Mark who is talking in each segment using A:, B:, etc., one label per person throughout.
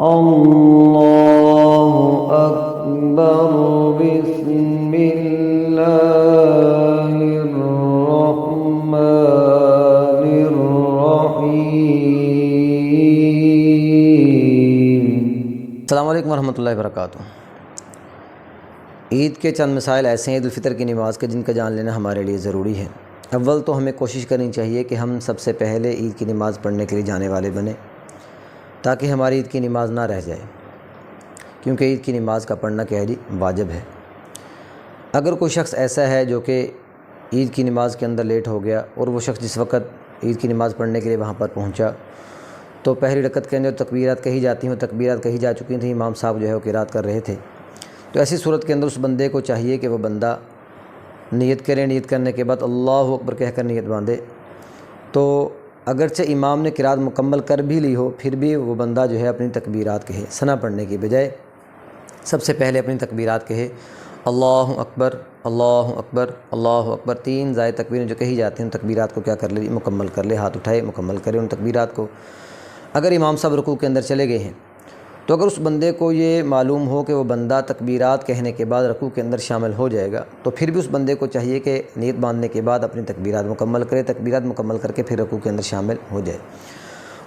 A: اللہ اکبر بسم اللہ الرحمن الرحیم۔
B: السلام علیکم ورحمۃ اللہ وبرکاتہ۔ عید کے چند مسائل ایسے ہیں عید الفطر کی نماز کے جن کا جان لینا ہمارے لیے ضروری ہے۔ اول تو ہمیں کوشش کرنی چاہیے کہ ہم سب سے پہلے عید کی نماز پڑھنے کے لیے جانے والے بنیں، تاکہ ہماری عید کی نماز نہ رہ جائے، کیونکہ عید کی نماز کا پڑھنا کیا ہے جی واجب ہے۔ اگر کوئی شخص ایسا ہے جو کہ عید کی نماز کے اندر لیٹ ہو گیا اور وہ شخص جس وقت عید کی نماز پڑھنے کے لیے وہاں پر پہنچا تو پہلی رکعت کے اندر تکبیرات کہی جاتی ہیں، وہ تکبیرات کہی جا چکی تھیں، امام صاحب جو ہے وہ قرات کر رہے تھے، تو ایسی صورت کے اندر اس بندے کو چاہیے کہ وہ بندہ نیت کرے، نیت کرنے کے بعد اللہ اکبر کہہ کر نیت باندھے۔ تو اگرچہ امام نے قرات مکمل کر بھی لی ہو، پھر بھی وہ بندہ جو ہے اپنی تکبیرات کہے، ثنا پڑھنے کی بجائے سب سے پہلے اپنی تکبیرات کہے، اللہ اکبر اللہ اکبر اللہ اکبر، تین زائد تکبیریں جو کہی جاتی ہیں ان تکبیرات کو کیا کر لے، مکمل کر لے، ہاتھ اٹھائے مکمل کرے ان تکبیرات کو۔ اگر امام صاحب رکوع کے اندر چلے گئے ہیں تو اگر اس بندے کو یہ معلوم ہو کہ وہ بندہ تکبیرات کہنے کے بعد رکوع کے اندر شامل ہو جائے گا، تو پھر بھی اس بندے کو چاہیے کہ نیت باندھنے کے بعد اپنی تکبیرات مکمل کرے، تکبیرات مکمل کر کے پھر رکوع کے اندر شامل ہو جائے۔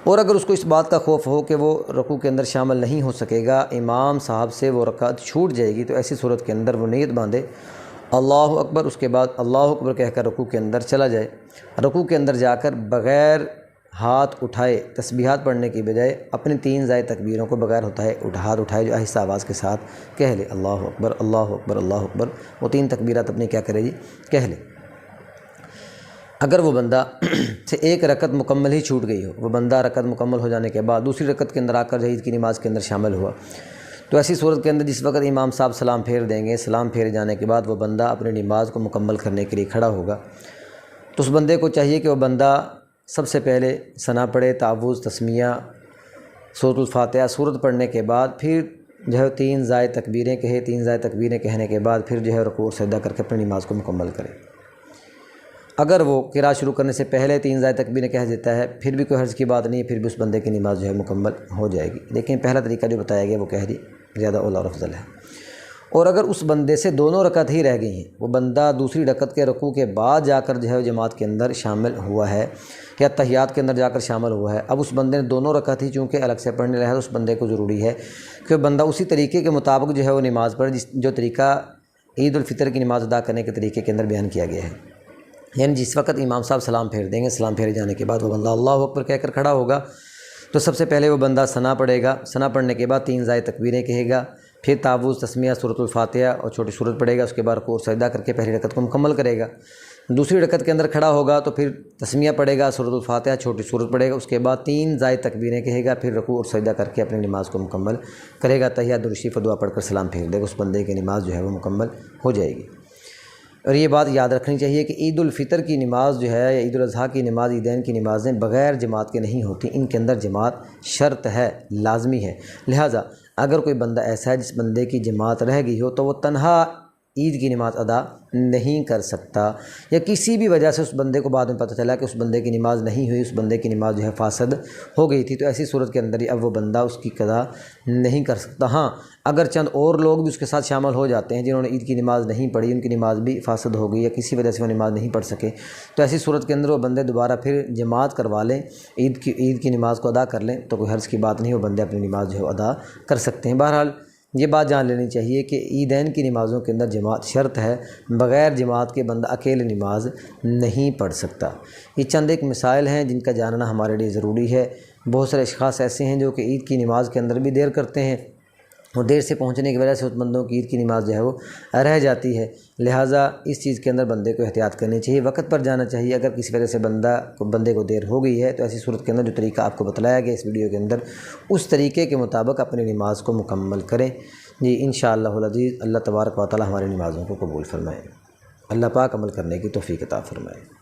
B: اور اگر اس کو اس بات کا خوف ہو کہ وہ رکوع کے اندر شامل نہیں ہو سکے گا، امام صاحب سے وہ رکعت چھوٹ جائے گی، تو ایسی صورت کے اندر وہ نیت باندھے اللہ اکبر، اس کے بعد اللہ اکبر کہہ کر رکوع کے اندر چلا جائے۔ رکوع کے اندر جا کر بغیر ہاتھ اٹھائے تسبیحات پڑھنے کی بجائے اپنی تین زائد تکبیروں کو بغیر ہاتھ اٹھائے جو آہستہ آواز کے ساتھ کہہ لے، اللہ اکبر اللہ اکبر اللہ اکبر، وہ تین تکبیرات اپنی کیا کرے جی کہہ لے۔ اگر وہ بندہ سے ایک رکعت مکمل ہی چھوٹ گئی ہو، وہ بندہ رکعت مکمل ہو جانے کے بعد دوسری رکعت کے اندر آ کر عید کی نماز کے اندر شامل ہوا، تو ایسی صورت کے اندر جس وقت امام صاحب سلام پھیر دیں گے، سلام پھیرے جانے کے بعد وہ بندہ اپنی نماز کو مکمل کرنے کے لیے کھڑا ہوگا، تو اس بندے کو چاہیے کہ وہ بندہ سب سے پہلے ثنا پڑھے، تعوذ، تسمیہ، سورۃ الفاتحہ، سورت پڑھنے کے بعد پھر جو ہے تین زائد تکبیریں کہے، تین زائد تکبیریں کہنے کے بعد پھر جو ہے رکوع اور سجدہ کر کے اپنی نماز کو مکمل کرے۔ اگر وہ قرات شروع کرنے سے پہلے تین زائد تکبیریں کہہ دیتا ہے، پھر بھی کوئی حرج کی بات نہیں ہے، پھر بھی اس بندے کی نماز جو ہے مکمل ہو جائے گی، لیکن پہلا طریقہ جو بتایا گیا وہ کہہ دی زیادہ اولیٰ اور افضل ہے۔ اور اگر اس بندے سے دونوں رکعت ہی رہ گئی ہیں، وہ بندہ دوسری رکعت کے رکوع کے بعد جا کر جو ہے جماعت کے اندر شامل ہوا ہے یا تحیات کے اندر جا کر شامل ہوا ہے، اب اس بندے نے دونوں رکعت ہی چونکہ الگ سے پڑھنے رہا ہے، تو اس بندے کو ضروری ہے کہ بندہ اسی طریقے کے مطابق جو ہے وہ نماز پڑھے جو طریقہ عید الفطر کی نماز ادا کرنے کے طریقے کے اندر بیان کیا گیا ہے۔ یعنی جس وقت امام صاحب سلام پھیر دیں گے، سلام پھیرے جانے کے بعد وہ بندہ اللہ اکبر کہہ کر کھڑا ہوگا، تو سب سے پہلے وہ بندہ ثنا پڑھے گا، ثنا پڑھنے کے بعد تین زائد تکبیریں کہے گا، پھر تعوذ، تسمیہ، سورۃ الفاتحہ اور چھوٹی سورت پڑھے گا، اس کے بعد رکوع اور سجدہ کر کے پہلی رکعت کو مکمل کرے گا۔ دوسری رکعت کے اندر کھڑا ہوگا تو پھر تسمیہ پڑھے گا، سورۃ الفاتحہ، چھوٹی سورت پڑھے گا، اس کے بعد تین زائد تکبیریں کہے گا، پھر رکوع اور سجدہ کر کے اپنی نماز کو مکمل کرے گا، تحیات درود شریف دعا پڑھ کر سلام پھیر دے گا، اس بندے کی نماز جو ہے وہ مکمل ہو جائے گی۔ اور یہ بات یاد رکھنی چاہیے کہ عید الفطر کی نماز جو ہے یا عید الاضحیٰ کی نماز، عیدین کی نمازیں بغیر جماعت کے نہیں ہوتی، ان کے اندر جماعت شرط ہے، لازمی ہے۔ لہٰذا اگر کوئی بندہ ایسا ہے جس بندے کی جماعت رہ گئی ہو تو وہ تنہا عید کی نماز ادا نہیں کر سکتا، یا کسی بھی وجہ سے اس بندے کو بعد میں پتہ چلا کہ اس بندے کی نماز نہیں ہوئی، اس بندے کی نماز جو ہے فاسد ہو گئی تھی، تو ایسی صورت کے اندر ہی اب وہ بندہ اس کی قضا نہیں کر سکتا۔ ہاں اگر چند اور لوگ بھی اس کے ساتھ شامل ہو جاتے ہیں جنہوں نے عید کی نماز نہیں پڑھی، ان کی نماز بھی فاسد ہو گئی یا کسی وجہ سے وہ نماز نہیں پڑھ سکے، تو ایسی صورت کے اندر وہ بندے دوبارہ پھر جماعت کروا لیں، عید کی نماز کو ادا کر لیں، تو کوئی حرج کی بات نہیں، وہ بندے اپنی نماز جو ہے ادا کر سکتے ہیں۔ بہرحال یہ بات جان لینی چاہیے کہ عیدین کی نمازوں کے اندر جماعت شرط ہے، بغیر جماعت کے بندہ اکیلے نماز نہیں پڑھ سکتا۔ یہ چند ایک مسائل ہیں جن کا جاننا ہمارے لیے ضروری ہے۔ بہت سارے اشخاص ایسے ہیں جو کہ عید کی نماز کے اندر بھی دیر کرتے ہیں، اور دیر سے پہنچنے کی وجہ سے اس بندوں کی عید کی نماز جو ہے وہ رہ جاتی ہے، لہٰذا اس چیز کے اندر بندے کو احتیاط کرنی چاہیے، وقت پر جانا چاہیے۔ اگر کسی وجہ سے بندے کو دیر ہو گئی ہے تو ایسی صورت کے اندر جو طریقہ آپ کو بتلایا گیا اس ویڈیو کے اندر، اس طریقے کے مطابق اپنی نماز کو مکمل کریں۔ جی انشاءاللہ العزیز اللہ تبارک و تعالی ہماری نمازوں کو قبول فرمائے، اللہ پاک عمل کرنے کی توفیق عطا فرمائے۔